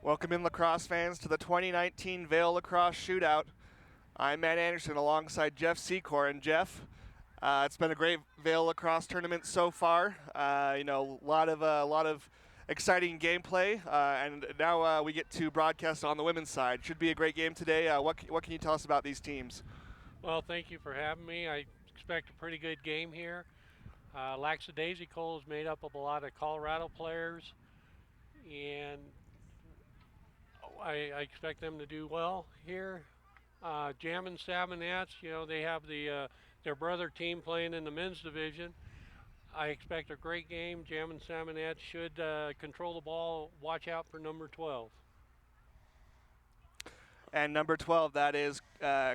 Welcome in, Lacrosse fans, to the 2019 Vail Lacrosse Shootout. I'm Matt Anderson alongside Jeff Secor. And Jeff, it's been a great Vail Lacrosse tournament so far. A lot of exciting gameplay, and now we get to broadcast on the women's side. Should be a great game today. What can you tell us about these teams? Well, thank you for having me. I expect a pretty good game here. LAXaDAZEicalz is made up of a lot of Colorado players, and I expect them to do well here. Jammin Salmon, they have their brother team playing in the men's division. I expect a great game. Jammin Salmon should control the ball. Watch out for number 12. And number 12, that is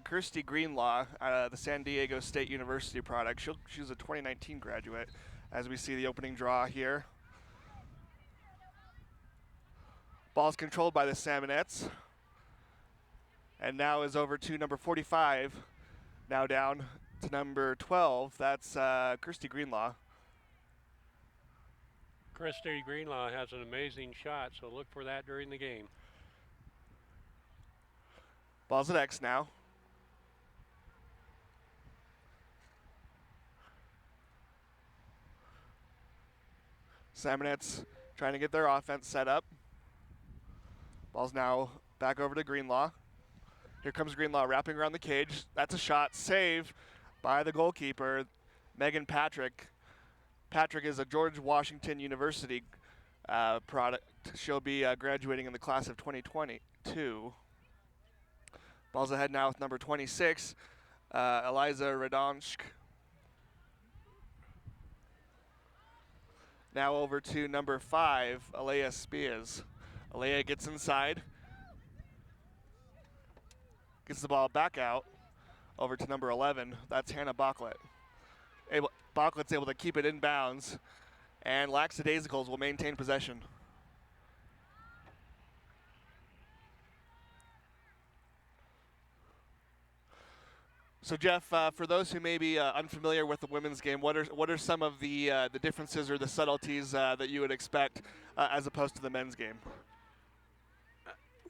Kirsty Greenlaw, the San Diego State University product. She's a 2019 graduate, as we see the opening draw here. Ball's controlled by the Salmonettes. And now is over to number 45, now down to number 12. That's Kirsty Greenlaw. Kirsty Greenlaw has an amazing shot, so look for that during the game. Ball's at X now. Salmonettes trying to get their offense set up. Ball's now back over to Greenlaw. Here comes Greenlaw wrapping around the cage. That's a shot. Save by the goalkeeper, Megan Patrick. Patrick is a George Washington University product. She'll be graduating in the class of 2022. Ball's ahead now with number 26, Eliza Radonsk. Now over to number 5, Alea Spias. Alea gets inside. Gets the ball back out over to number 11. That's Hannah Bachlet. Bachlet's able to keep it in bounds, and LAXaDAZEicalz will maintain possession. So Jeff, for those who may be unfamiliar with the women's game, what are some of the differences or the subtleties that you would expect as opposed to the men's game?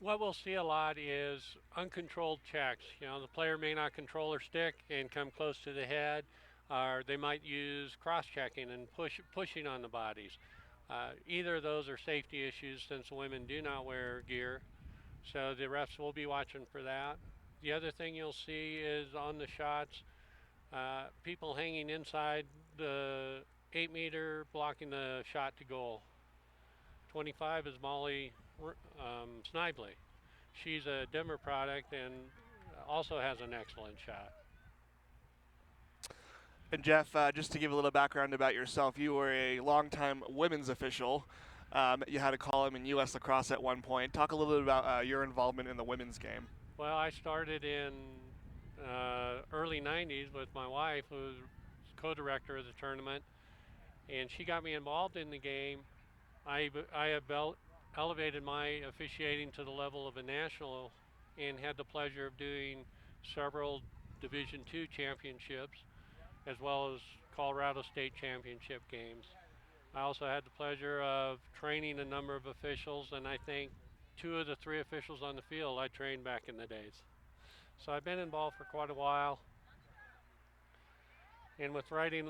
What we'll see a lot is uncontrolled checks. The player may not control her stick and come close to the head, or they might use cross-checking and pushing on the bodies. Either of those are safety issues since women do not wear gear, so the refs will be watching for that. The other thing you'll see is on the shots, people hanging inside the 8-meter blocking the shot to goal. 25 is Molly Snively. She's a Denver product and also has an excellent shot. And Jeff, just to give a little background about yourself, you were a longtime women's official. You had a column in U.S. Lacrosse at one point. Talk a little bit about your involvement in the women's game. Well, I started in early 90s with my wife, who was co-director of the tournament, and she got me involved in the game. I have elevated my officiating to the level of a national and had the pleasure of doing several Division II championships as well as Colorado State Championship games. I also had the pleasure of training a number of officials, and I think 2 of the 3 officials on the field I trained back in the days. So I've been involved for quite a while. And with writing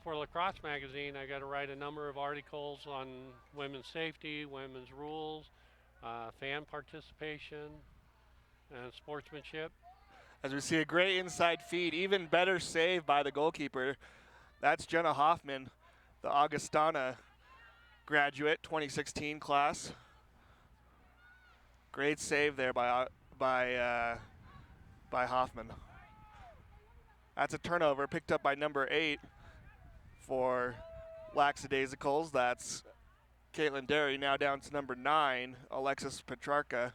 for Lacrosse magazine, I got to write a number of articles on women's safety, women's rules, fan participation, and sportsmanship. As we see a great inside feed, even better save by the goalkeeper. That's Jenna Hoffman, the Augustana graduate, 2016 class. Great save there by Hoffman. That's a turnover picked up by number 8 for LAXaDAZEicalz. That's Caitlin Derry. Now down to number 9, Alexis Petrarca.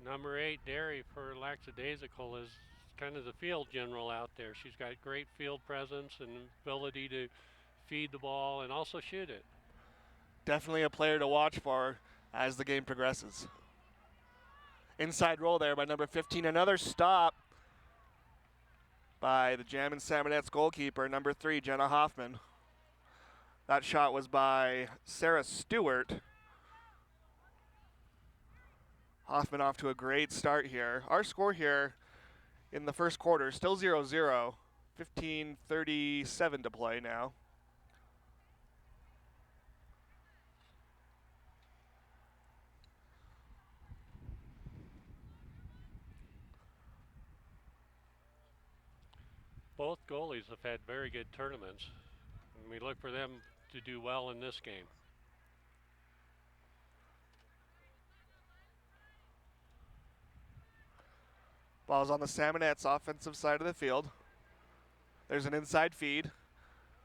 Number 8, Derry, for LAXaDAZEicalz is kind of the field general out there. She's got great field presence and ability to feed the ball and also shoot it. Definitely a player to watch for as the game progresses. Inside roll there by number 15. Another stop by the Jammin Salmonet's goalkeeper, number 3, Jenna Hoffman. That shot was by Sarah Stewart. Hoffman off to a great start here. Our score here in the first quarter, still 0-0. 15:37 to play now. Both goalies have had very good tournaments, and we look for them to do well in this game. Ball's on the Salmonet's offensive side of the field. There's an inside feed,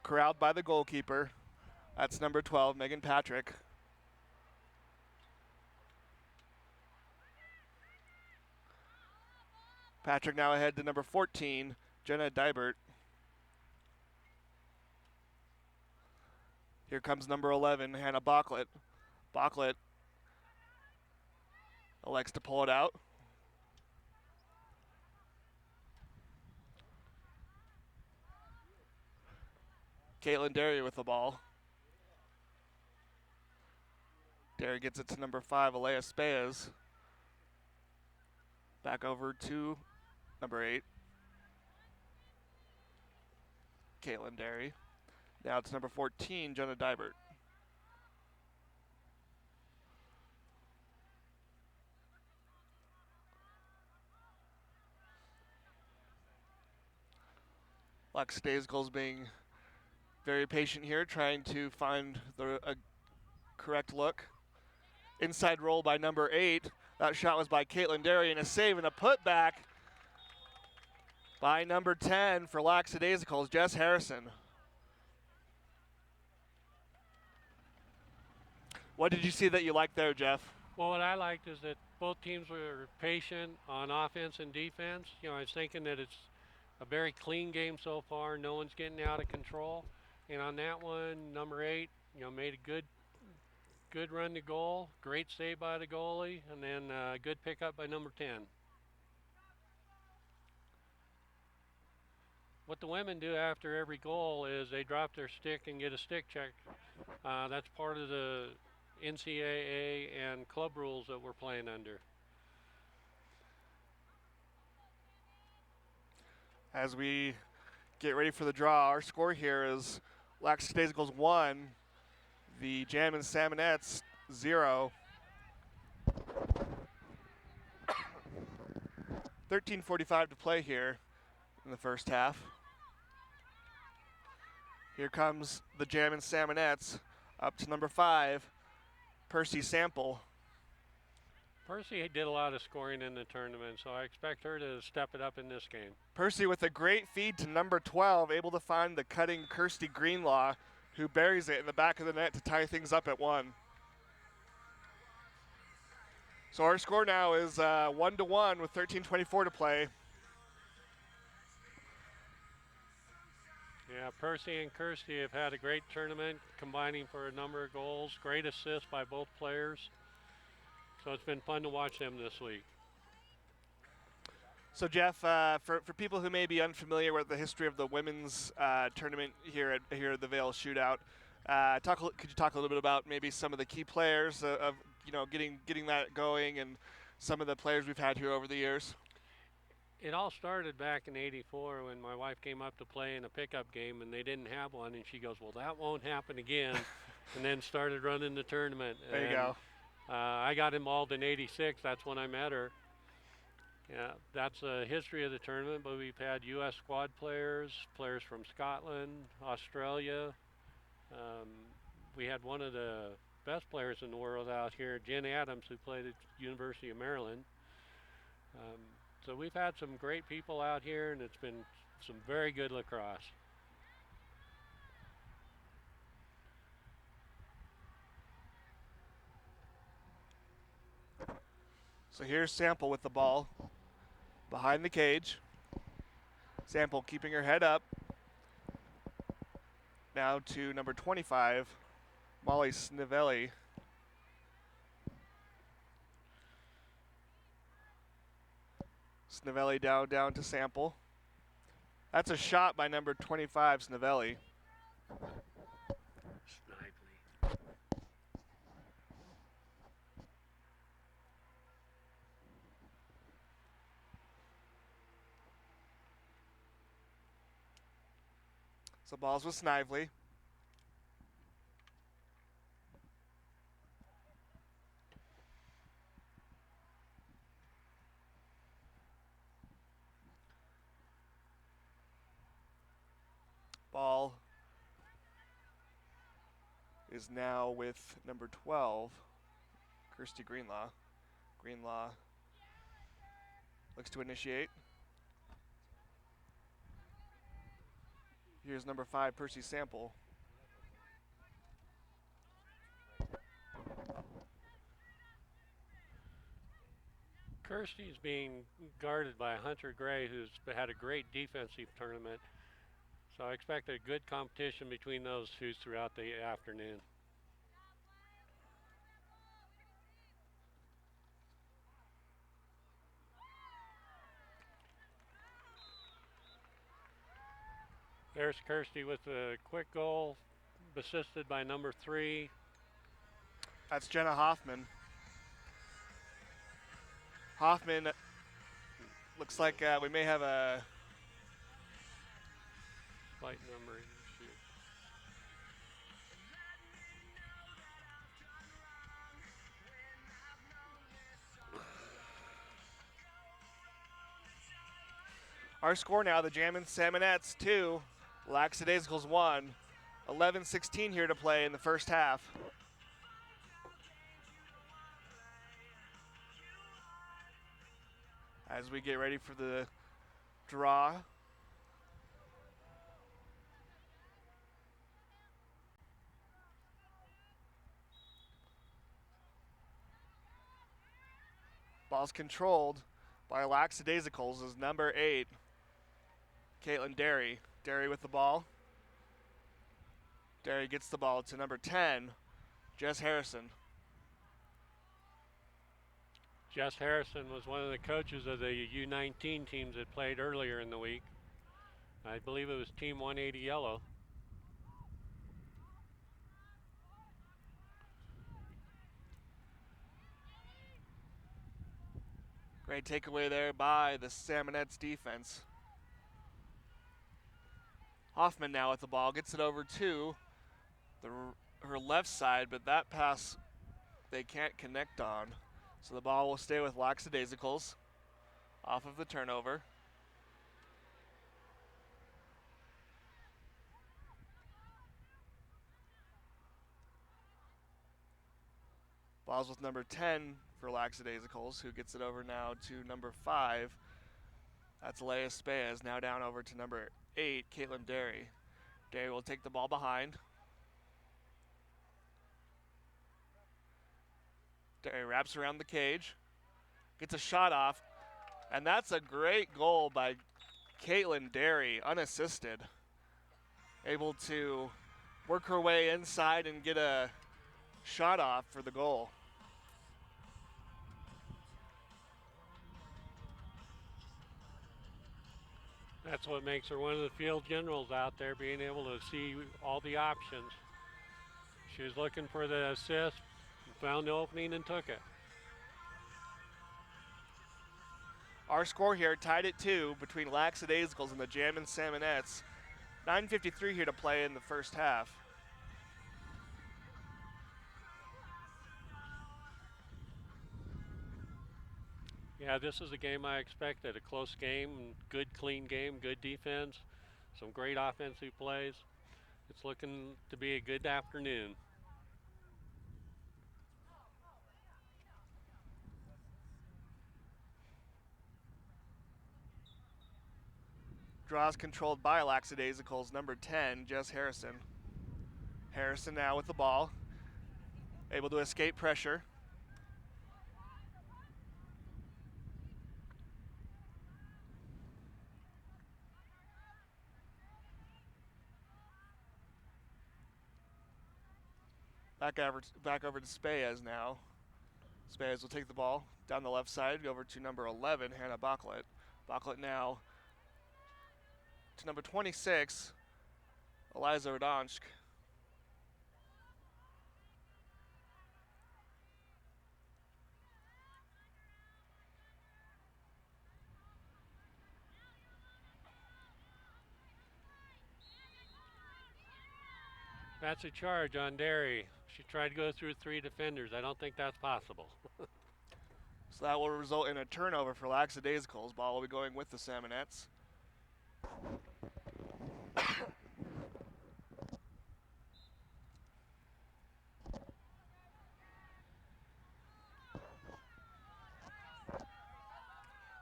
corralled by the goalkeeper. That's number 12, Megan Patrick. Patrick now ahead to number 14, Jenna Dybert. Here comes number 11, Hannah Bachlet. Bachlet elects to pull it out. Caitlin Derry with the ball. Derry gets it to number 5, Alea Speas. Back over to number 8, Caitlin Derry. Now it's number 14, Jenna Dybert. LAXaDAZEicalz being very patient here, trying to find a correct look. Inside roll by number 8. That shot was by Caitlin Derry, and a save and a putback by number 10 for LAXaDAZEicalz, Jess Harrison. What did you see that you liked there, Jeff? Well, what I liked is that both teams were patient on offense and defense. You know, I was thinking that it's a very clean game so far. No one's getting out of control. And on that one, number 8, you know, made a good run to goal, great save by the goalie, and then good pickup by number 10. What the women do after every goal is they drop their stick and get a stick check. That's part of the NCAA and club rules that we're playing under. As we get ready for the draw, our score here is LAXaDAZEicalz 1, the Jammin Salmonets 0. 13:45 to play here in the first half. Here comes the Jammin Salmonets up to number 5, Percy Sample. Percy did a lot of scoring in the tournament, so I expect her to step it up in this game. Percy with a great feed to number 12, able to find the cutting Kirsty Greenlaw, who buries it in the back of the net to tie things up at 1. So our score now is 1-1 with 13:24 to play. Yeah, Percy and Kirsty have had a great tournament, combining for a number of goals. Great assists by both players. So it's been fun to watch them this week. So Jeff, for people who may be unfamiliar with the history of the women's tournament here at the Vail Shootout, could you talk a little bit about maybe some of the key players of getting that going, and some of the players we've had here over the years? It all started back in '84 when my wife came up to play in a pickup game and they didn't have one, and she goes, "Well, that won't happen again," and then started running the tournament. There you go. I got involved in '86. That's when I met her. Yeah, that's the history of the tournament, but we've had U.S. squad players from Scotland, Australia. We had one of the best players in the world out here, Jen Adams, who played at University of Maryland. So we've had some great people out here, and it's been some very good lacrosse. So here's Sample with the ball behind the cage. Sample keeping her head up. Now to number 25, Molly Snivelli. Snivelli down to Sample. That's a shot by number 25, Snovelli. Snively. So balls with Snively. Ball is now with number 12, Kirsty Greenlaw. Greenlaw looks to initiate. Here's number 5, Percy Sample. Kirsty's being guarded by Hunter Gray, who's had a great defensive tournament. So I expect a good competition between those two throughout the afternoon. There's Kirsty with a quick goal, assisted by number 3. That's Jenna Hoffman. Hoffman looks like we may have a Slight number issue. Our score now, the Jammin Salmonettes 2, LAXaDAZEicalz 1. 11:16 here to play in the first half. As we get ready for the draw. Ball's controlled by LAXaDAZEicalz is number 8, Caitlin Derry. Derry with the ball. Derry gets the ball to number 10, Jess Harrison. Jess Harrison was one of the coaches of the U19 teams that played earlier in the week. I believe it was Team 180 Yellow. Great takeaway there by the Salmonettes defense. Hoffman now with the ball, gets it over to her left side, but that pass they can't connect on. So the ball will stay with LAXaDAZEicalz off of the turnover. Ball's with number 10 for LAXaDAZEicalz, who gets it over now to number 5. That's Leia Speas, now down over to number 8, Caitlin Derry. Derry will take the ball behind. Derry wraps around the cage, gets a shot off, and that's a great goal by Caitlin Derry, unassisted. Able to work her way inside and get a shot off for the goal. That's what makes her one of the field generals out there, being able to see all the options. She was looking for the assist, found the opening and took it. Our score here tied at 2 between LAXaDAZEicalz and the Jammin Salmonettes. 9:53 here to play in the first half. Yeah, this is a game I expected, a close game, good clean game, good defense, some great offensive plays. It's looking to be a good afternoon. Draws controlled by LAXaDAZEicalz, number 10, Jess Harrison. Harrison now with the ball, able to escape pressure. Back over to Speas now. Speas will take the ball down the left side, over to number 11, Hannah Bachlet. Bachlet now to number 26, Eliza Radansk. That's a charge on Derry. She tried to go through 3 defenders. I don't think that's possible. So that will result in a turnover for LAXaDAZEicalz. Ball will be going with the Salmonettes.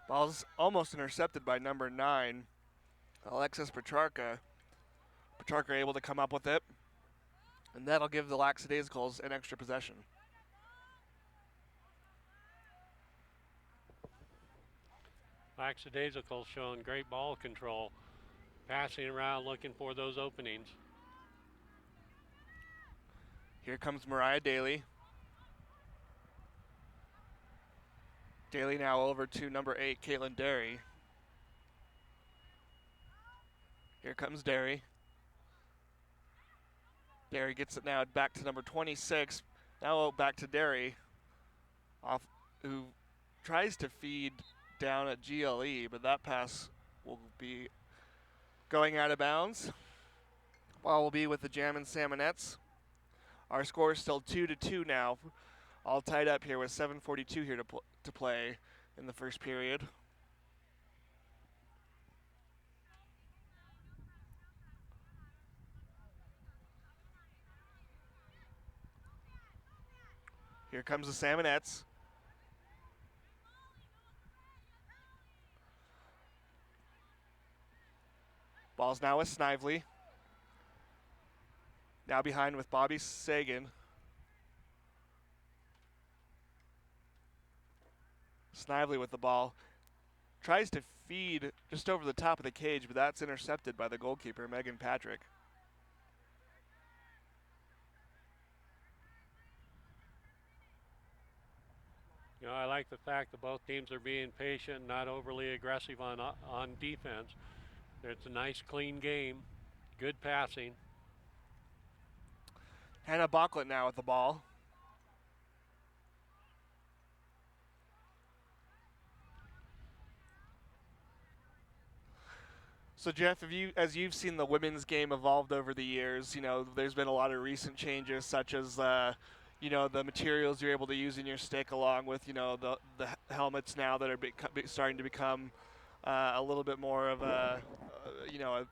Ball's almost intercepted by number 9, Alexis Petrarca. Petrarca able to come up with it, and that'll give the LAXaDAZEicalz an extra possession. LAXaDAZEicalz showing great ball control, passing around, looking for those openings. Here comes Mariah Daly. Daly now over to number 8, Caitlin Derry. Here comes Derry. Derry gets it now back to number 26. Now back to Derry, who tries to feed down at GLE, but that pass will be going out of bounds. Ball will be with the Jammin Salmonettes. Our score is still 2-2 now, all tied up here with 7:42 here to play in the first period. Here comes the Salmonettes. Ball's now with Snively. Now behind with Bobby Sagan. Snively with the ball. Tries to feed just over the top of the cage, but that's intercepted by the goalkeeper, Megan Patrick. You know, I like the fact that both teams are being patient, not overly aggressive on defense. It's a nice, clean game, good passing. Hannah Bachlet now with the ball. So Jeff, as you've seen the women's game evolved over the years, you know, there's been a lot of recent changes, such as you know, the materials you're able to use in your stick, along with, you know, the helmets now that are starting to become a little bit more of a you know,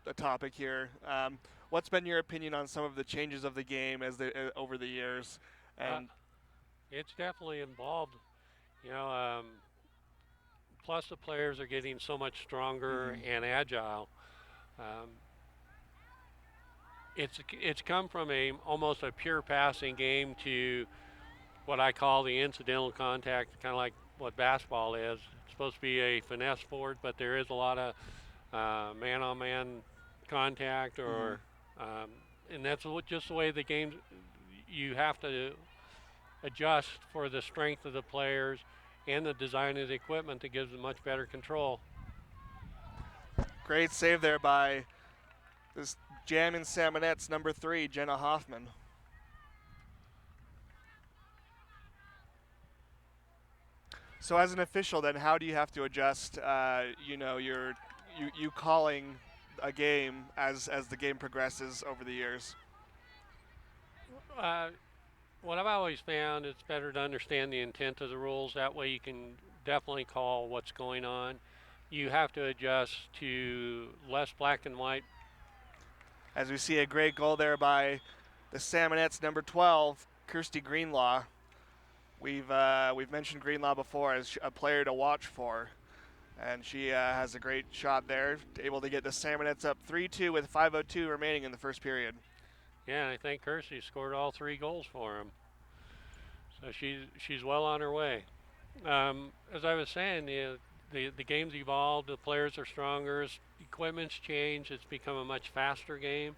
a topic here. What's been your opinion on some of the changes of the game over the years? And it's definitely involved. You know, plus the players are getting so much stronger and agile. It's come from almost a pure passing game to what I call the incidental contact, kind of like what basketball is. It's supposed to be a finesse sport, but there is a lot of man-on-man contact, or and that's just the way the game. You have to adjust for the strength of the players and the design of the equipment that gives them much better control. Great save there by this Jammin Salmonettes number 3, Jenna Hoffman. So as an official, then, how do you have to adjust? You know, you calling a game as the game progresses over the years. What I've always found, it's better to understand the intent of the rules. That way you can definitely call what's going on. You have to adjust to less black and white. As we see a great goal there by the Salmonettes number 12, Kirsty Greenlaw. We've mentioned Greenlaw before as a player to watch for, and she has a great shot there, able to get the Salmonettes up 3-2 with 5:02 remaining in the first period. Yeah, and I think Kirsty scored all 3 goals for him. So she's well on her way. As I was saying, the game's evolved, the players are stronger, equipment's changed, it's become a much faster game.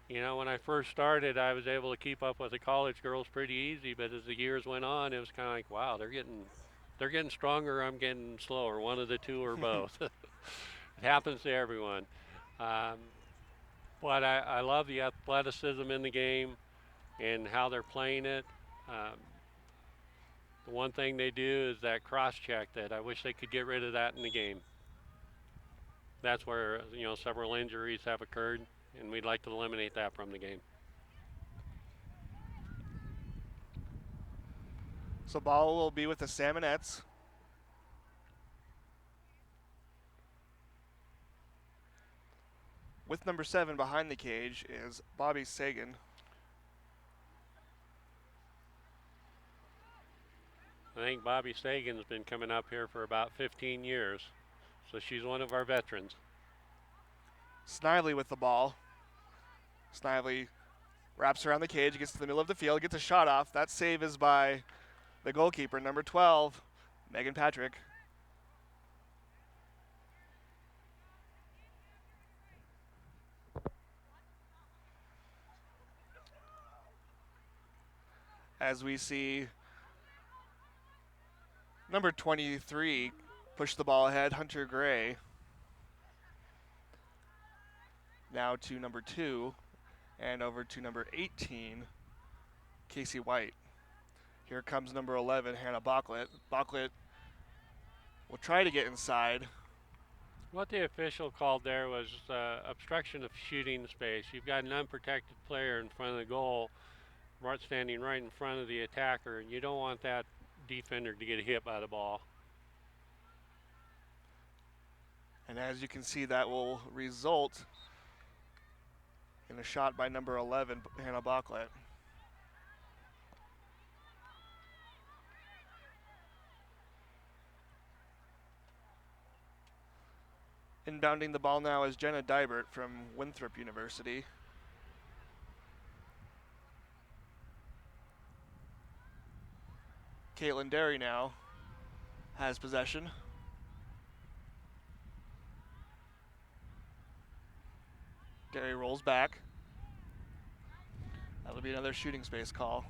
You know, when I first started, I was able to keep up with the college girls pretty easy, but as the years went on, it was kind of like, wow, they're getting stronger, I'm getting slower, one of the two or both. It happens to everyone. Um, but I love the athleticism in the game and how they're playing it. Um, the one thing they do is that cross check that I wish they could get rid of that in the game. That's where several injuries have occurred, and we'd like to eliminate that from the game. So ball will be with the Salmonettes. With number 7 behind the cage is Bobby Sagan. I think Bobby Sagan's been coming up here for about 15 years, so she's one of our veterans. Snively with the ball. Snively wraps around the cage, gets to the middle of the field, gets a shot off. That save is by the goalkeeper, number 12, Megan Patrick. As we see number 23 push the ball ahead, Hunter Gray. Now to number 2 and over to number 18, Casey White. Here comes number 11, Hannah Bocklett. Bocklett will try to get inside. What the official called there was obstruction of shooting space. You've got an unprotected player in front of the goal, standing right in front of the attacker, and you don't want that defender to get hit by the ball. And as you can see, that will result in a shot by number 11, Hannah Bocklett. Inbounding the ball now is Jenna Dybert from Winthrop University. Caitlin Derry now has possession. Derry rolls back. That'll be another shooting space call.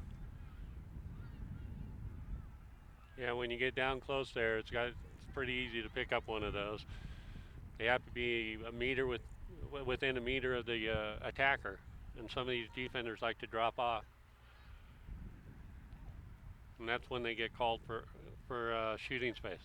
Yeah, when you get down close there, it's pretty easy to pick up one of those. They have to be within a meter of the attacker, and some of these defenders like to drop off, and that's when they get called for shooting space.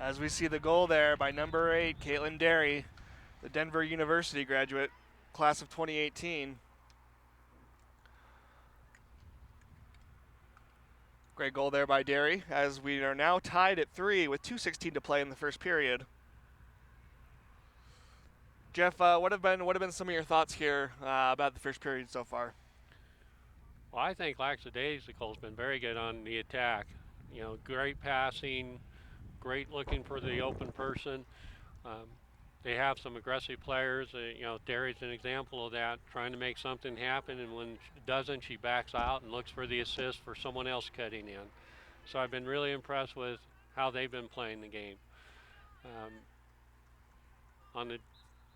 As we see the goal there by number 8, Caitlin Derry, the Denver University graduate, class of 2018. Great goal there by Derry, as we are now tied at 3 with 2:16 to play in the first period. Jeff, what have been some of your thoughts here about the first period so far? Well, I think LAXaDAZEicalz has been very good on the attack. Great passing, great looking for the open person. They have some aggressive players. Derry's an example of that, trying to make something happen, and when she doesn't, she backs out and looks for the assist for someone else cutting in. So I've been really impressed with how they've been playing the game. On the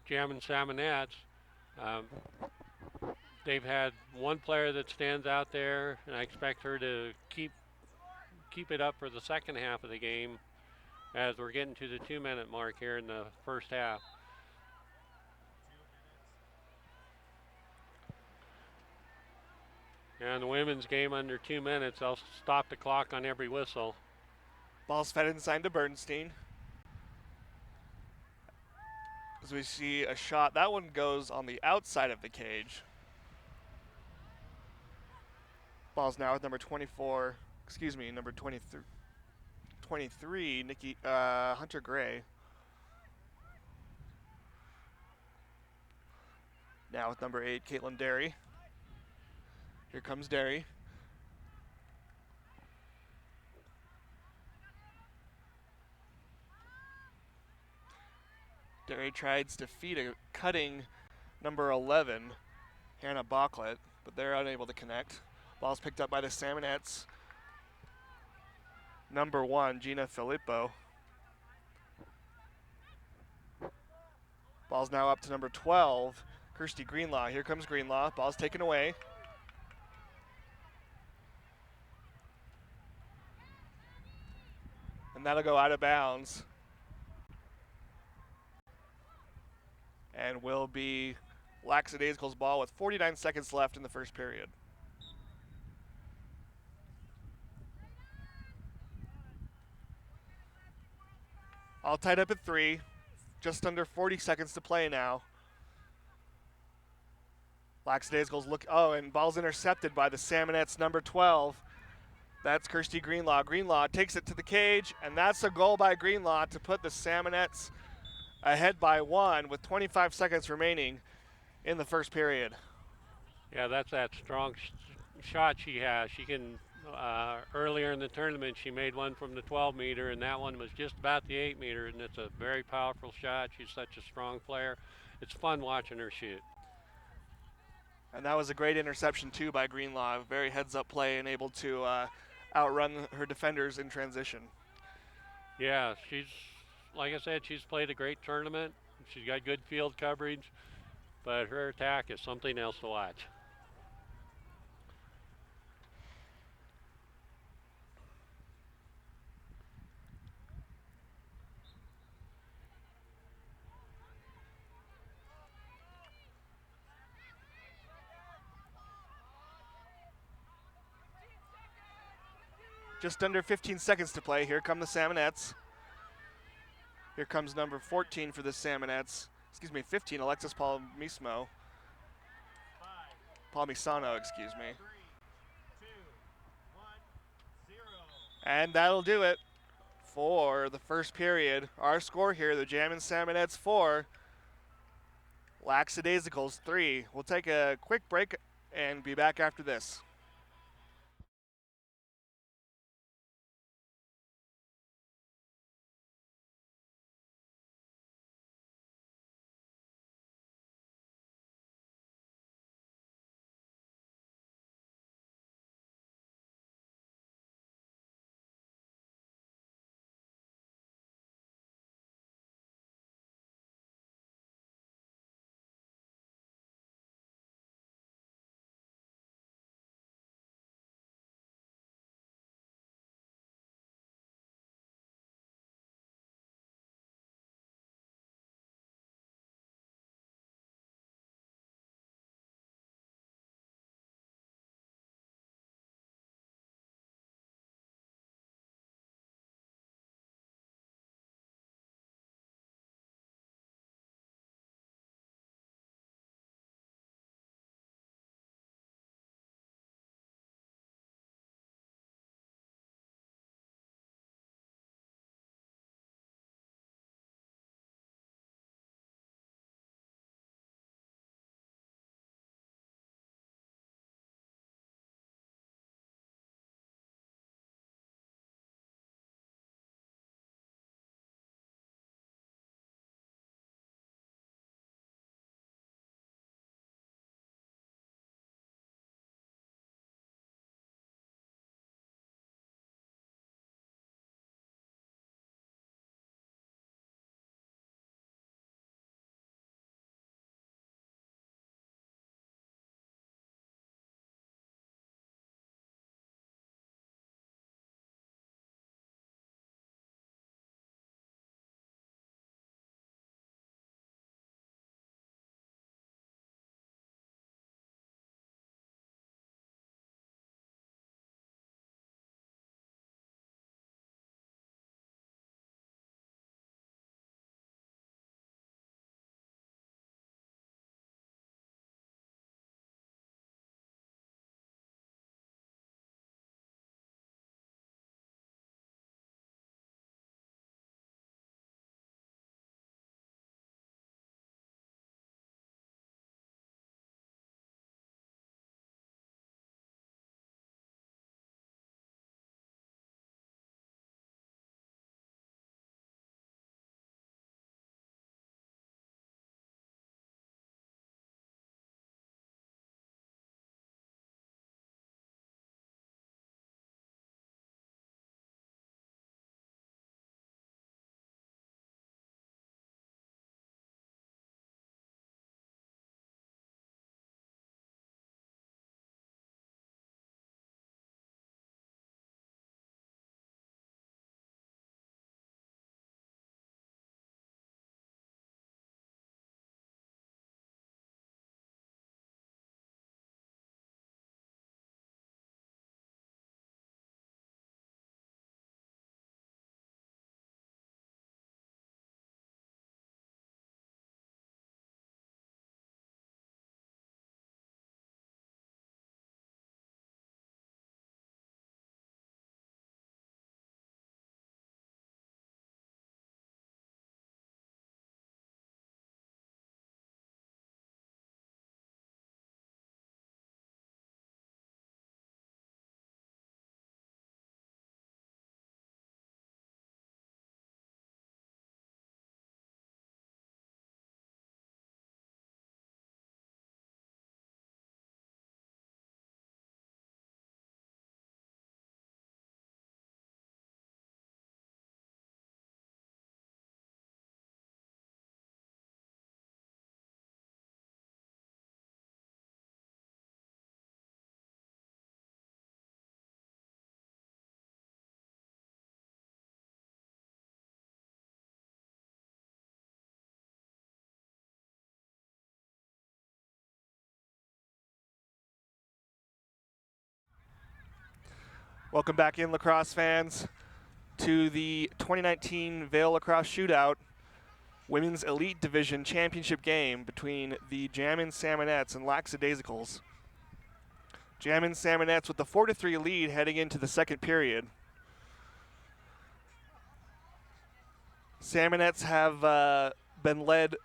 Jammin Salmonettes, they've had one player that stands out there, and I expect her to keep it up for the second half of the game, as we're getting to the 2-minute mark here in the first half. And the women's game under 2 minutes, they'll stop the clock on every whistle. Ball's fed inside to Bernstein. As we see a shot, that one goes on the outside of the cage. Ball's now with number 23, Hunter Gray. Now with number 8, Caitlin Derry. Here comes Derry. Derry tries to feed a cutting number 11, Hannah Bocklett, but they're unable to connect. Ball's picked up by the Salmonettes. Number 1, Gina Filippo. Ball's now up to number 12, Kirsty Greenlaw. Here comes Greenlaw. Ball's taken away. And that'll go out of bounds. And will be LAXaDAZEicalz ball with 49 seconds left in the first period. All tied up at 3. Just under 40 seconds to play now. LAXaDAZEicalz look. Oh, and ball's intercepted by the Salmonettes number 12. That's Kirsty Greenlaw. Greenlaw takes it to the cage, and that's a goal by Greenlaw to put the Salmonettes ahead by 1 with 25 seconds remaining in the first period. Yeah, that's that strong shot she has. She can, earlier in the tournament, she made one from the 12 meter, and that one was just about the 8 meter, and it's a very powerful shot. She's such a strong player. It's fun watching her shoot. And that was a great interception, too, by Greenlaw. Very heads-up play and able to outrun her defenders in transition. Yeah, she's, like I said, she's played a great tournament. She's got good field coverage, but her attack is something else to watch. Just under 15 seconds to play. Here come the Salmonettes. Here comes number 14 for the Salmonettes. Excuse me, 15, Alexis Palmisano, excuse me. 3, 2, 1, 0. And that'll do it for the first period. Our score here, the Jammin Salmonettes 4, LAXaDAZEicalz 3. We'll take a quick break and be back after this. Welcome back in, lacrosse fans, to the 2019 Vail Lacrosse Shootout Women's Elite Division Championship game between the Jammin Salmonettes and LAXaDAZEicalz. Jammin Salmonettes with the 4-3 lead heading into the second period. Salmonettes have been led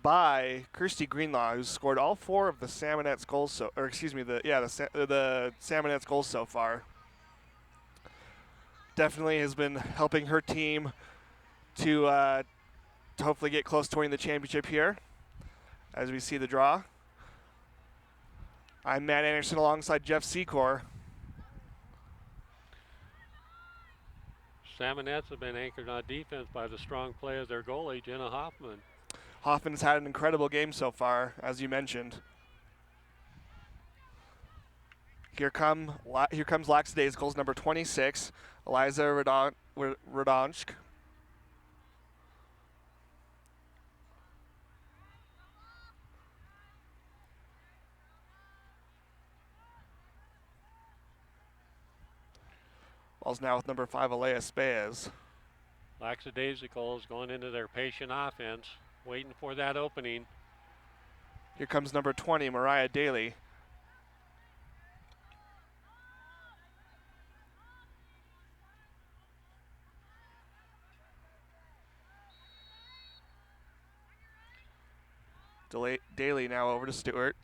by Kirsty Greenlaw, who's scored all 4 of the Salmonettes goals the Salmonettes goals so far. Definitely has been helping her team to hopefully get close to winning the championship here. As we see the draw, I'm Matt Anderson alongside Jeff Secor. Salmonettes have been anchored on defense by the strong play of their goalie, Jenna Hoffman. Hoffman's had an incredible game so far, as you mentioned. Here comes LAXaDAZEicalz, number 26, Eliza Radonsk. Ball's now with number 5, LaxAllStars. LAXaDAZEicalz going into their patient offense, waiting for that opening. Here comes number 20, Mariah Daly. Daly now over to Stewart.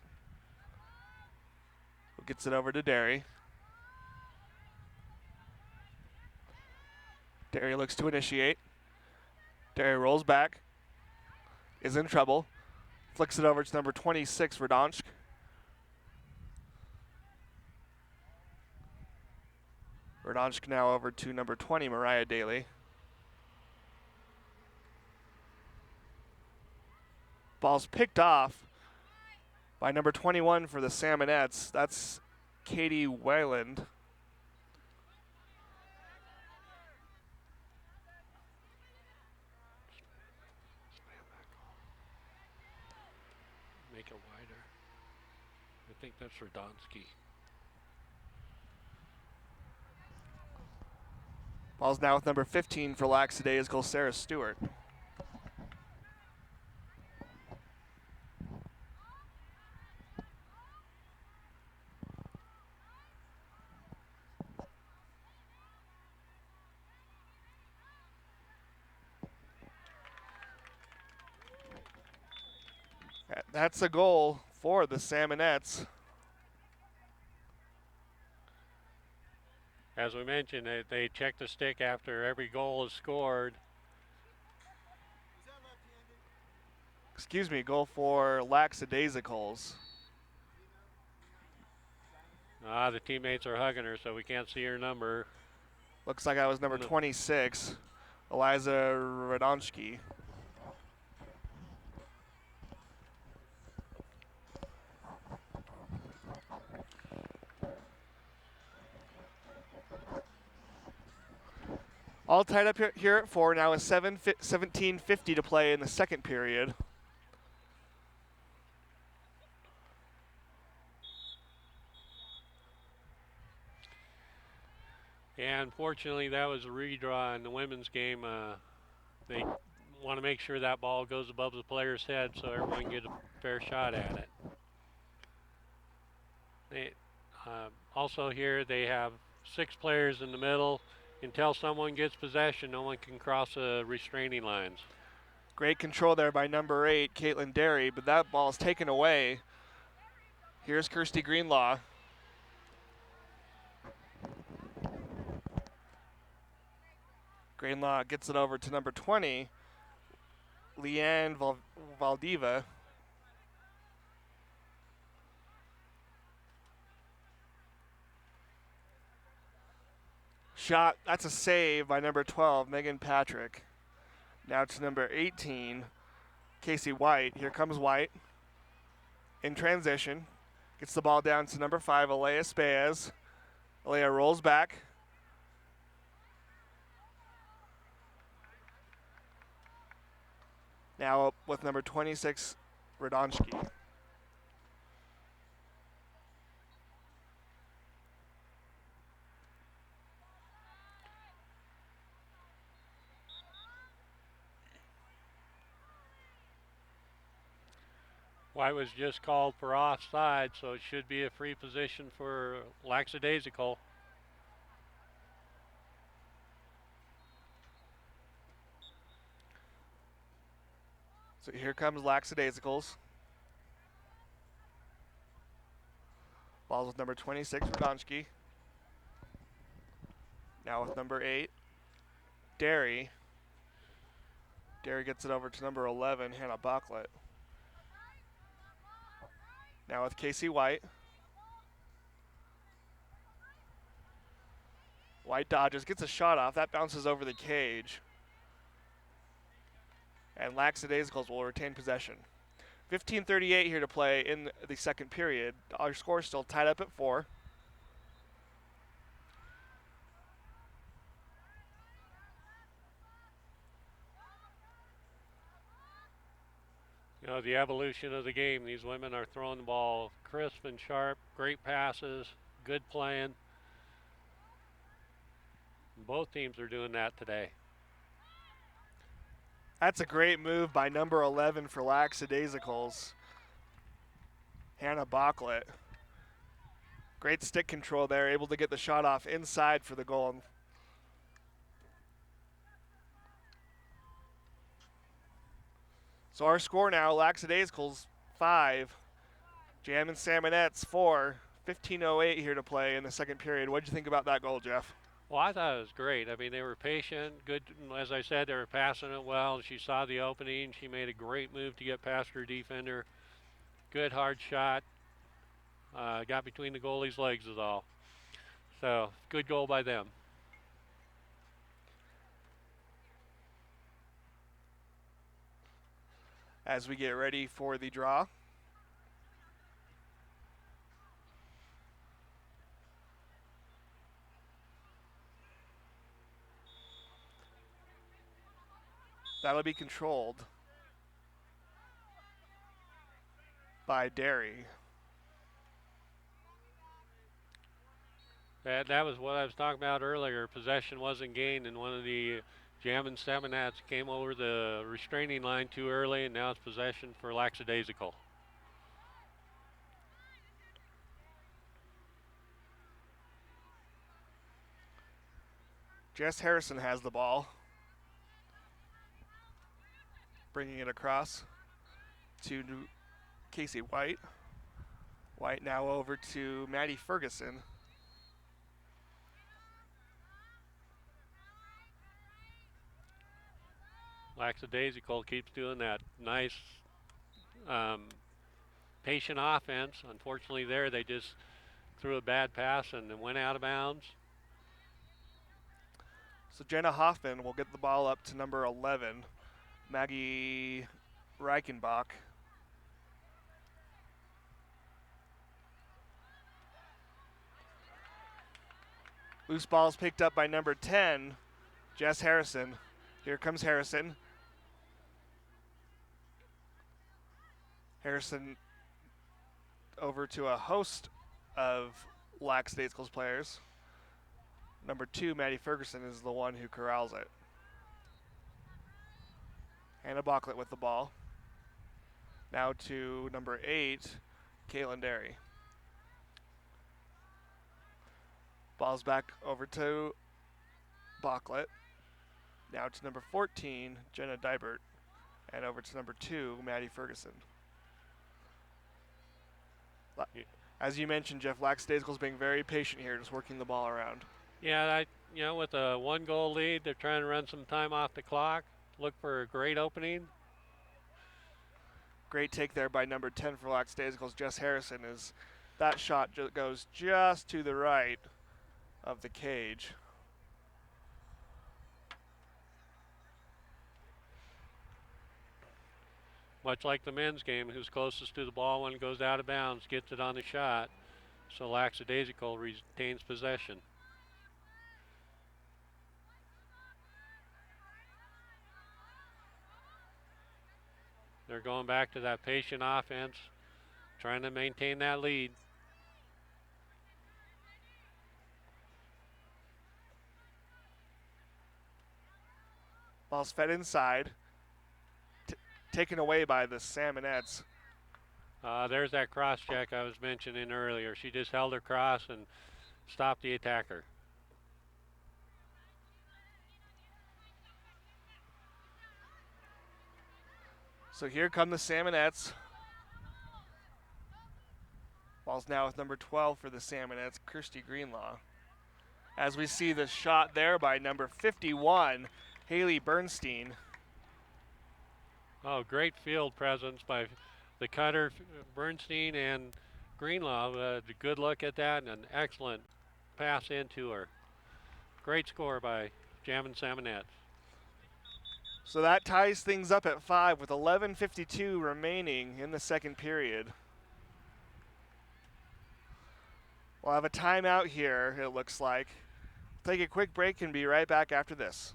Who gets it over to Derry. Derry looks to initiate. Derry rolls back. Is in trouble. Flicks it over to number 26, Radonsk. Radonsk now over to number 20, Mariah Daly. Ball's picked off by number 21 for the Salmonettes. That's Katie Wayland. Make it wider. I think that's Radonsky. Ball's now with number 15 for LAXaDAZEicalz, Sarah Stewart. That's a goal for the Salmonettes. As we mentioned, they check the stick after every goal is scored. Excuse me, goal for LAXaDAZEicalz. The teammates are hugging her, so we can't see her number. Looks like I was number 26, Eliza Radonsky. All tied up here at 4. Now is 17:50 to play in the second period. And fortunately, that was a redraw in the women's game. They want to make sure that ball goes above the player's head so everyone can get a fair shot at it. Also here, they have 6 players in the middle. Until someone gets possession, no one can cross the restraining lines. Great control there by number 8, Caitlin Derry, but that ball is taken away. Here's Kirsty Greenlaw. Greenlaw gets it over to number 20, Leanne Valdiva. Shot, that's a save by number 12, Megan Patrick. Now to number 18, Casey White. Here comes White in transition. Gets the ball down to number 5, Alea Spaez. Alea rolls back. Now up with number 26, Radonsky. White was just called for offside, so it should be a free position for LAXaDAZEicalz. So here comes LAXaDAZEicalz. Ball's with number 26, Radonski. Now with number 8, Derry. Derry gets it over to number 11, Hannah Bachlet. Now with Casey White. White dodges, gets a shot off. That bounces over the cage. And LAXaDAZEicalz will retain possession. 15:38 here to play in the second period. Our score is still tied up at 4. You know, the evolution of the game. These women are throwing the ball crisp and sharp, great passes, good playing. Both teams are doing that today. That's a great move by number 11 for LAXaDAZEicalz, Hannah Bachlet. Great stick control there, able to get the shot off inside for the goal. So our score now, LAXaDAZEicalz 5, Jammin Salmonettes 4, 15:08 here to play in the second period. What did you think about that goal, Jeff? Well, I thought it was great. I mean, they were patient, good. As I said, they were passing it well. She saw the opening. She made a great move to get past her defender. Good hard shot. Got between the goalie's legs is all. So, good goal by them. As we get ready for the draw. That'll be controlled by Derry. That was what I was talking about earlier. Possession wasn't gained, and one of the Jammin Salmonats came over the restraining line too early, and now it's possession for LAXaDAZEicalz. Jess Harrison has the ball. Bringing it across to Casey White. White now over to Maddie Ferguson. LAXaDAZEicalz keeps doing that nice, patient offense. Unfortunately there, they just threw a bad pass and it went out of bounds. So Jenna Hoffman will get the ball up to number 11, Maggie Reichenbach. Loose ball is picked up by number 10, Jess Harrison. Here comes Harrison. Harrison over to a host of LAXaDAZEicalz players. Number 2, Maddie Ferguson, is the one who corrals it. Hannah Bachlet with the ball. Now to number 8, Caitlin Derry. Ball's back over to Bachlet. Now to number 14, Jenna Dybert. And over to number 2, Maddie Ferguson. As you mentioned, Jeff, LAXaDAZEicalz being very patient here, just working the ball around. Yeah, with a 1-goal lead, they're trying to run some time off the clock, look for a great opening. Great take there by number 10 for LAXaDAZEicalz, Jess Harrison. That shot goes just to the right of the cage. Much like the men's game, who's closest to the ball when it goes out of bounds gets it on the shot. So LAXaDAZEicalz retains possession. They're going back to that patient offense, trying to maintain that lead. Ball's fed inside. Taken away by the Salmonettes. There's that cross check I was mentioning earlier. She just held her cross and stopped the attacker. So here come the Salmonettes. Ball's now with number 12 for the Salmonettes, Kirsty Greenlaw. As we see the shot there by number 51, Haley Bernstein. Oh, great field presence by the cutter, Bernstein and Greenlaw. A good look at that and an excellent pass into her. Great score by Jammin Salmon. So that ties things up at 5 with 11:52 remaining in the second period. We'll have a timeout here, it looks like. Take a quick break and be right back after this.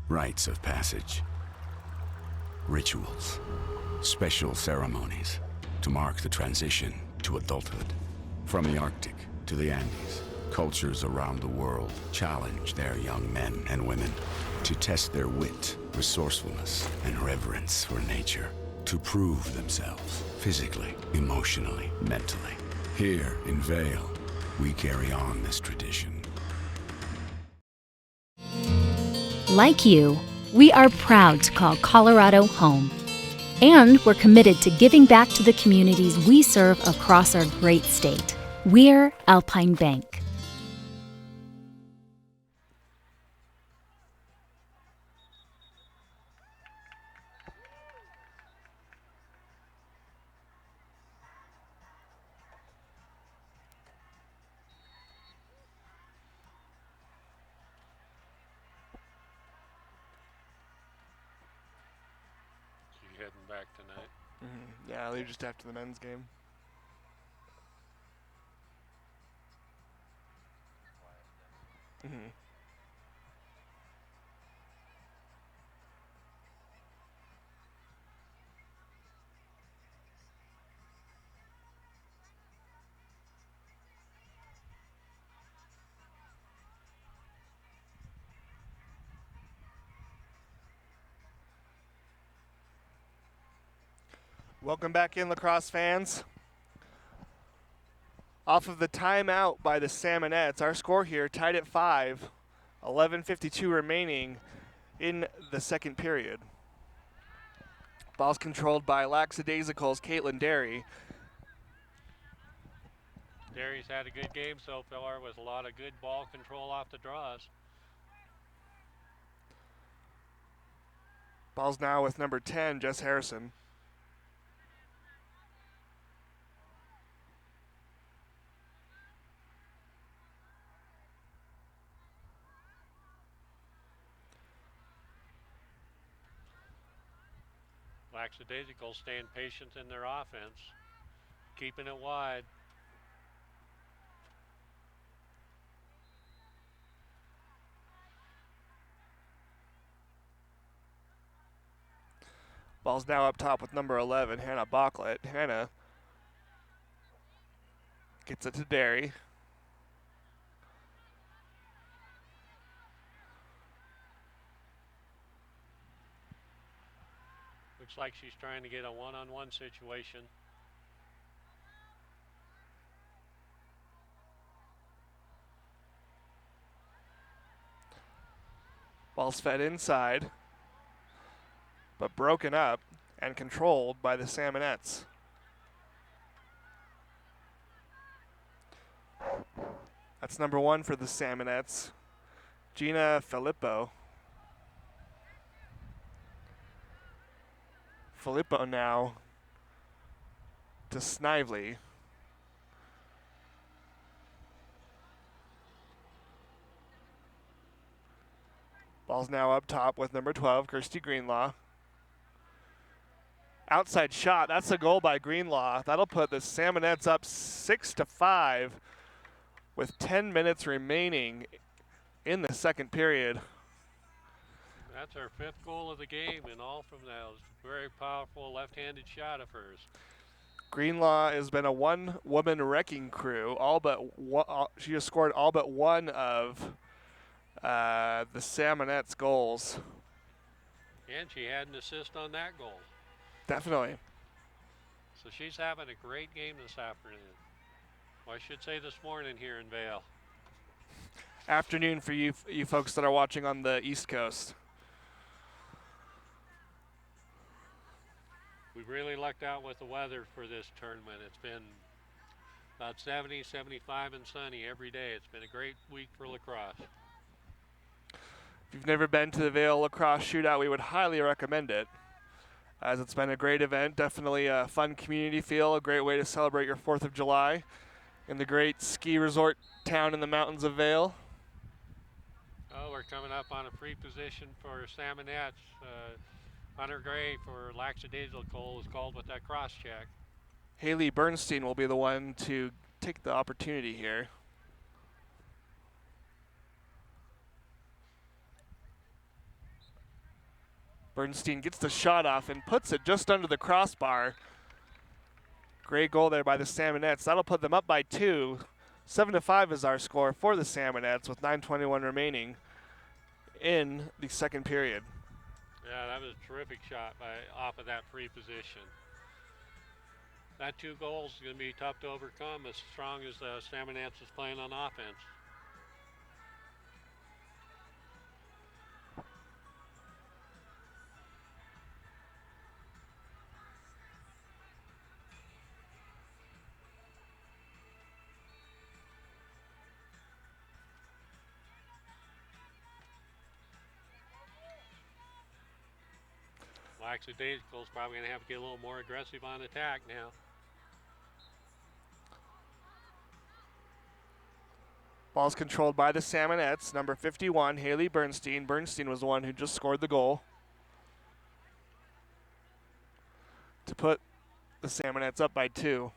Rites of passage, rituals, special ceremonies to mark the transition to adulthood. From the Arctic to the Andes, cultures around the world challenge their young men and women to test their wit, resourcefulness, and reverence for nature, to prove themselves physically, emotionally, mentally. Here in Vail, we carry on this tradition. Like you, we are proud to call Colorado home. And we're committed to giving back to the communities we serve across our great state. We're Alpine Bank. Heading back tonight. Yeah, I leave just after the men's game. Welcome back in, Lacrosse fans. Off of the timeout by the Salmonettes, our score here tied at 5, 11:52 remaining in the second period. Ball's controlled by LAXaDAZEicalz Caitlin Derry. Derry's had a good game so far with a lot of good ball control off the draws. Ball's now with number 10, Jess Harrison. LAXaDAZEicalz staying patient in their offense, keeping it wide. Ball's now up top with number 11, Hannah Bachlet. Hannah gets it to Derry. Looks like she's trying to get a one-on-one situation. Ball's fed inside, but broken up and controlled by the Salmonettes. That's number 1 for the Salmonettes, Gina Filippo. Filippo now to Snively. Ball's now up top with number 12, Kirsty Greenlaw. Outside shot, that's a goal by Greenlaw. That'll put the Salmonettes up 6-5 with 10 minutes remaining in the second period. That's her 5th goal of the game, and all from that was a very powerful left-handed shot of hers. Greenlaw has been a one-woman wrecking crew. She has scored all but one of the Salmonettes' goals. And she had an assist on that goal. Definitely. So she's having a great game this afternoon. Well, I should say this morning here in Vail. Afternoon for you folks that are watching on the East Coast. We really lucked out with the weather for this tournament. It's been about 70, 75 and sunny every day. It's been a great week for lacrosse. If you've never been to the Vail Lacrosse Shootout, we would highly recommend it, as it's been a great event. Definitely a fun community feel, a great way to celebrate your 4th of July in the great ski resort town in the mountains of Vail. Oh, we're coming up on a free position for Salmonettes. Hunter Gray for LAXaDAZEicalz is called with that cross check. Haley Bernstein will be the one to take the opportunity here. Bernstein gets the shot off and puts it just under the crossbar. Great goal there by the Salmonettes. That'll put them up by 2. 7-5 is our score for the Salmonettes with 9:21 remaining in the second period. Yeah, that was a terrific shot off of that free position. That 2 goals is going to be tough to overcome as strong as the Salmonettes is playing on offense. LAXaDAZEicalz probably going to have to get a little more aggressive on attack now. Ball's controlled by the Salmonettes. Number 51, Haley Bernstein. Bernstein was the one who just scored the goal to put the Salmonettes up by 2.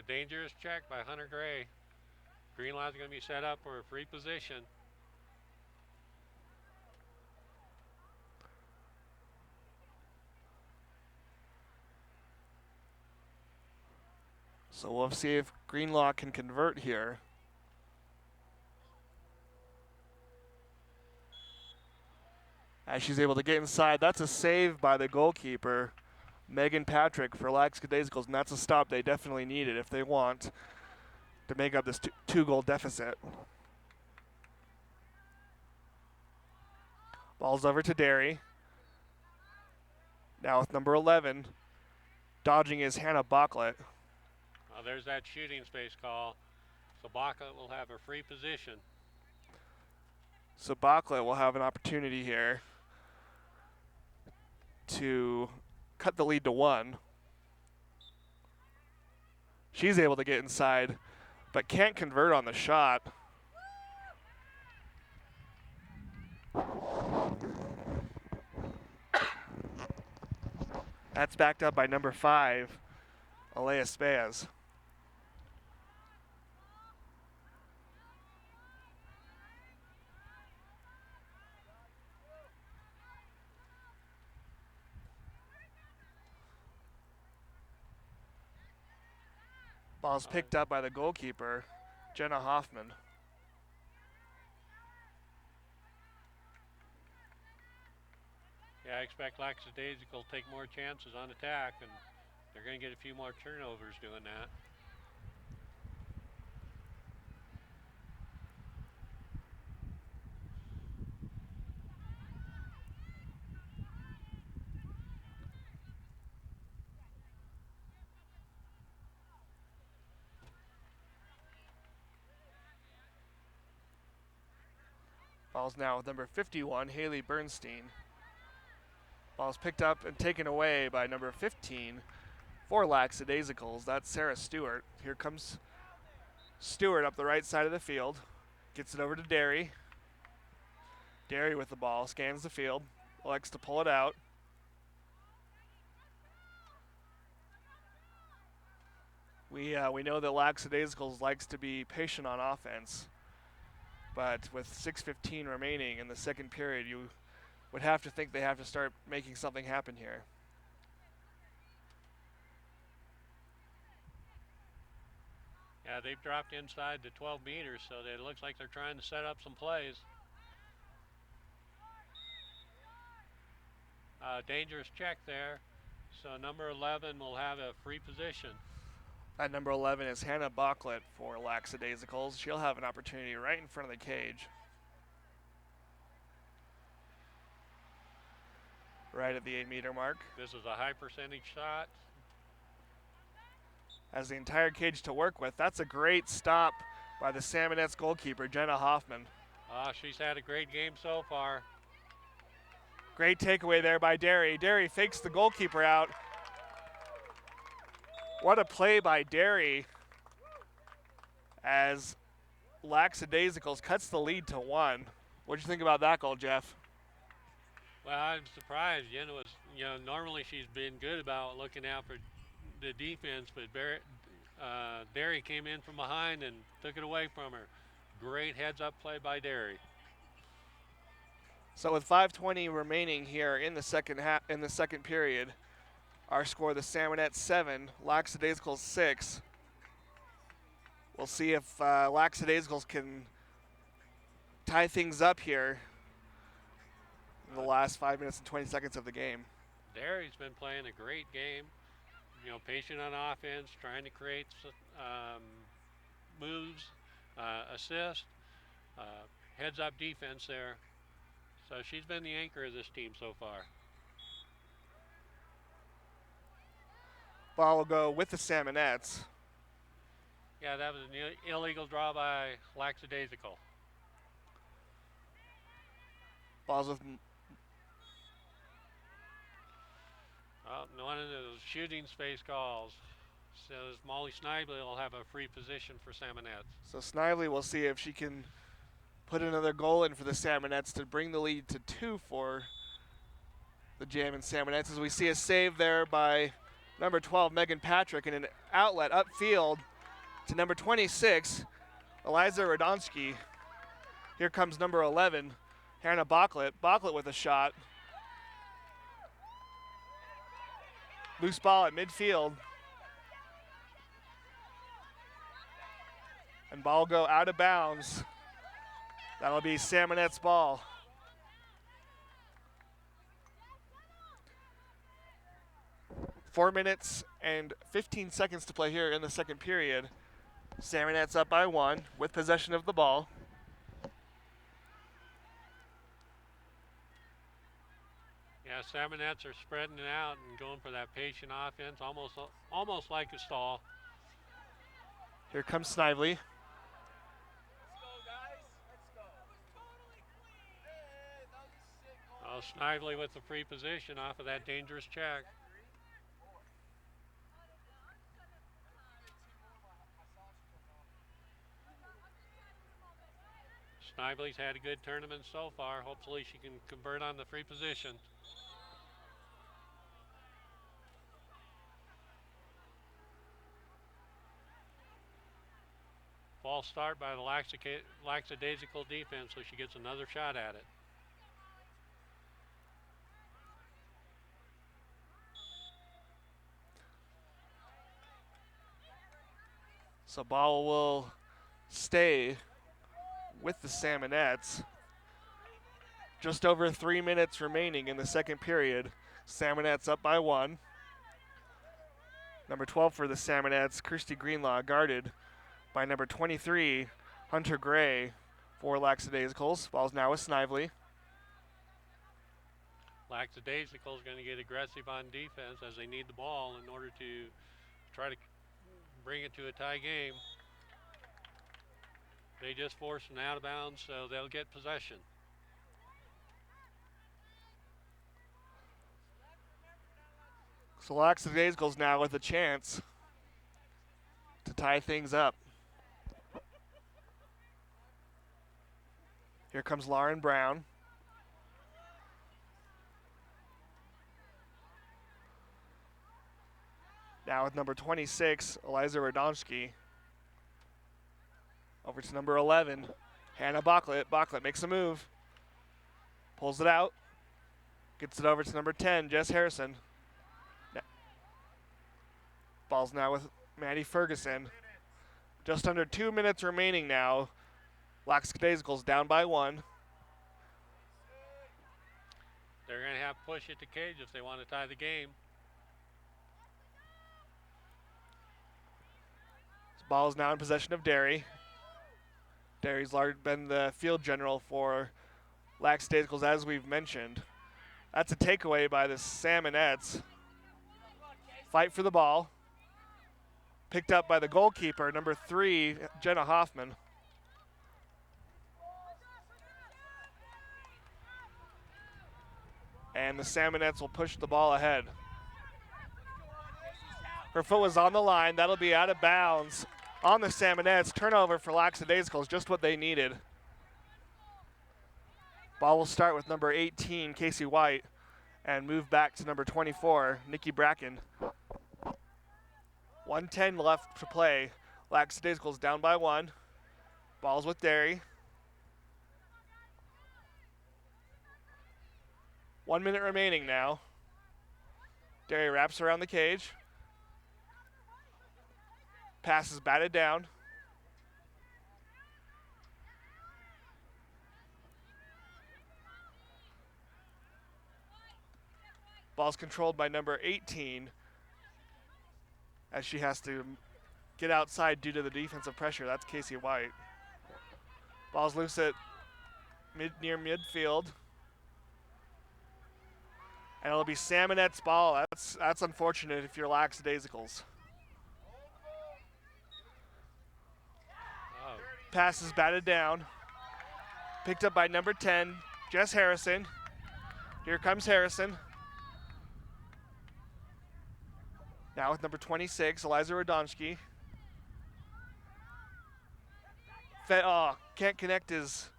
Dangerous check by Hunter Gray. Greenlaw's going to be set up for a free position. So we'll see if Greenlaw can convert here. As she's able to get inside, that's a save by the goalkeeper, Megan Patrick, for LAXaDAZEicalz, and that's a stop they definitely needed if they want to make up this 2-goal deficit. Ball's over to Derry. Now with number 11, dodging is Hannah Bachlet. Well, there's that shooting space call. So Bachlet will have a free position. So Bachlet will have an opportunity here to cut the lead to 1. She's able to get inside, but can't convert on the shot. That's backed up by number 5, Alea Spaz. Ball's picked up by the goalkeeper, Jenna Hoffman. Yeah, I expect LAXaDAZEicalz will take more chances on attack, and they're going to get a few more turnovers doing that. Ball's now with number 51, Haley Bernstein. Ball's picked up and taken away by number 15 for LAXaDAZEicalz. That's Sarah Stewart. Here comes Stewart up the right side of the field. Gets it over to Derry. Derry with the ball, scans the field, elects to pull it out. We know that LAXaDAZEicalz likes to be patient on offense, but with 6:15 remaining in the second period, you would have to think they have to start making something happen here. Yeah, they've dropped inside the 12 meters, so it looks like they're trying to set up some plays. Dangerous check there. So number 11 will have a free position. At number 11 is Hannah Bachlet for LAXaDAZEicalz. She'll have an opportunity right in front of the cage. Right at the 8-meter mark. This is a high percentage shot. Has the entire cage to work with. That's a great stop by the Salmonettes goalkeeper, Jenna Hoffman. She's had a great game so far. Great takeaway there by Derry. Derry fakes the goalkeeper out. What a play by Derry as LAXaDAZEicalz cuts the lead to 1. What'd you think about that goal, Jeff? Well, I'm surprised. Normally she's been good about looking out for the defense, but Derry came in from behind and took it away from her. Great heads-up play by Derry. So with 5:20 remaining here in the second period, our score: the Salmonettes 7, LAXaDAZEicalz 6. We'll see if LAXaDAZEicalz can tie things up here in the last 5 minutes and 20 seconds of the game. Derry's been playing a great game. Patient on offense, trying to create moves, assist, heads-up defense there. So she's been the anchor of this team so far. Ball will go with the Salmonettes. Yeah, that was an illegal draw by LAXaDAZEicalz. Ball's with one of those shooting space calls. Says Molly Snively will have a free position for Salmonettes. So Snively will see if she can put another goal in for the Salmonettes to bring the lead to 2 for the Jammin Salmonettes, as we see a save there by number 12, Megan Patrick, and an outlet upfield to number 26, Eliza Radonsky. Here comes number 11, Hannah Bachlet. Bachlet with a shot. Loose ball at midfield. And ball go out of bounds. That'll be Salmonette's ball. Four minutes and 15 seconds to play here in the second period. Salmonette's up by 1 with possession of the ball. Yeah, Salmonettes are spreading it out and going for that patient offense, almost like a stall. Here comes Snively. Snively with the free position off of that dangerous check. Snively's had a good tournament so far. Hopefully she can convert on the free position. False start by the LAXaDAZEicalz defense, so she gets another shot at it. So ball will stay with the Salmonettes. Just over 3 minutes remaining in the second period. Salmonettes up by 1. Number 12 for the Salmonettes, Kirsty Greenlaw, guarded by number 23, Hunter Gray for LAXaDAZEicalz. Ball's now with Snively. LAXaDAZEicalz is going to get aggressive on defense as they need the ball in order to try to bring it to a tie game. They just forced an out of bounds, so they'll get possession. So LAXaDAZEicalz now with a chance to tie things up. Here comes Lauren Brown. Now with number 26, Eliza Radomski. Over to number 11, Hannah Bachlet. Bachlet makes a move. Pulls it out. Gets it over to number 10, Jess Harrison. Ball's now with Maddie Ferguson. Just under 2 minutes remaining now. LAXADAZEicalz down by 1. They're going to have to push at the cage if they want to tie the game. This ball is now in possession of Derry. Derry's been the field general for LAXADAZEicalz, as we've mentioned. That's a takeaway by the Salmonettes. Fight for the ball. Picked up by the goalkeeper, number 3, Jenna Hoffman. And the Salmonettes will push the ball ahead. Her foot was on the line. That'll be out of bounds on the Salmonettes. Turnover for LAXADAZEicalz, just what they needed. Ball will start with number 18, Casey White, and move back to number 24, Nikki Bracken. 1:10 left to play. LAXADAZEicalz down by 1. Ball's with Derry. 1 minute remaining now. Derry wraps around the cage. Pass is batted down. Ball's controlled by number 18 as she has to get outside due to the defensive pressure. That's Casey White. Ball's loose at near midfield. And it'll be Salmonette's ball. That's unfortunate if you're LAXADAZEicalz. Oh. Pass is batted down. Picked up by number 10, Jess Harrison. Here comes Harrison. Now with number 26, Eliza Radomski. Can't connect his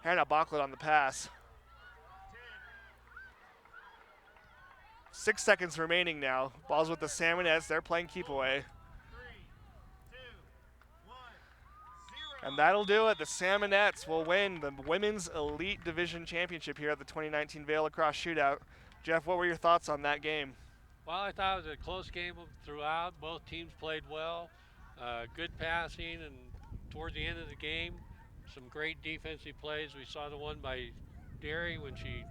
Hannah Bachlet on the pass. 6 seconds remaining now. Ball's with the Salmonettes. They're playing keep away. 3, 2, 1, 0. And that'll do it. The Salmonettes will win the Women's Elite Division Championship here at the 2019 Vail Lacrosse Shootout. Jeff, what were your thoughts on that game? Well, I thought it was a close game throughout. Both teams played well. Good passing, and towards the end of the game, some great defensive plays. We saw the one by Derry when she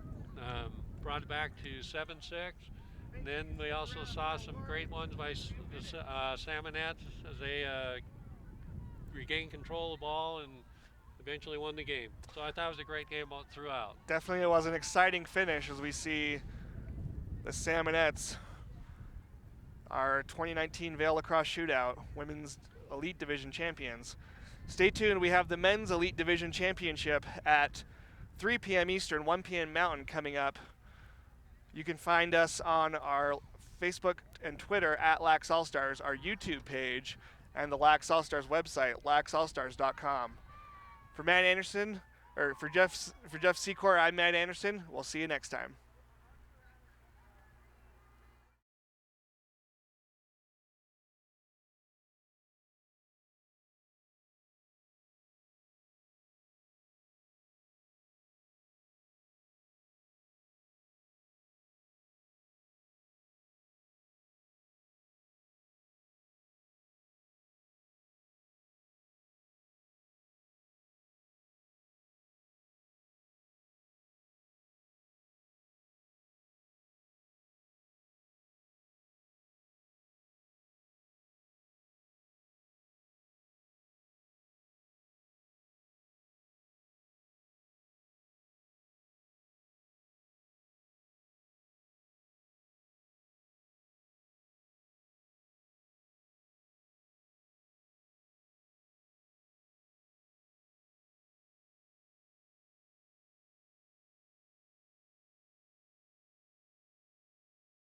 brought it back to 7-6. And then we also saw some great ones by the Salmonettes as they regained control of the ball and eventually won the game. So I thought it was a great game all throughout. Definitely it was an exciting finish as we see the Salmonettes, our 2019 Vail Lacrosse Shootout, Women's Elite Division champions. Stay tuned. We have the Men's Elite Division Championship at 3 p.m. Eastern, 1 p.m. Mountain coming up. You can find us on our Facebook and Twitter at LaxAllStars, our YouTube page, and the LaxAllStars website, LaxAllStars.com. For Jeff Secor, I'm Matt Anderson. We'll see you next time.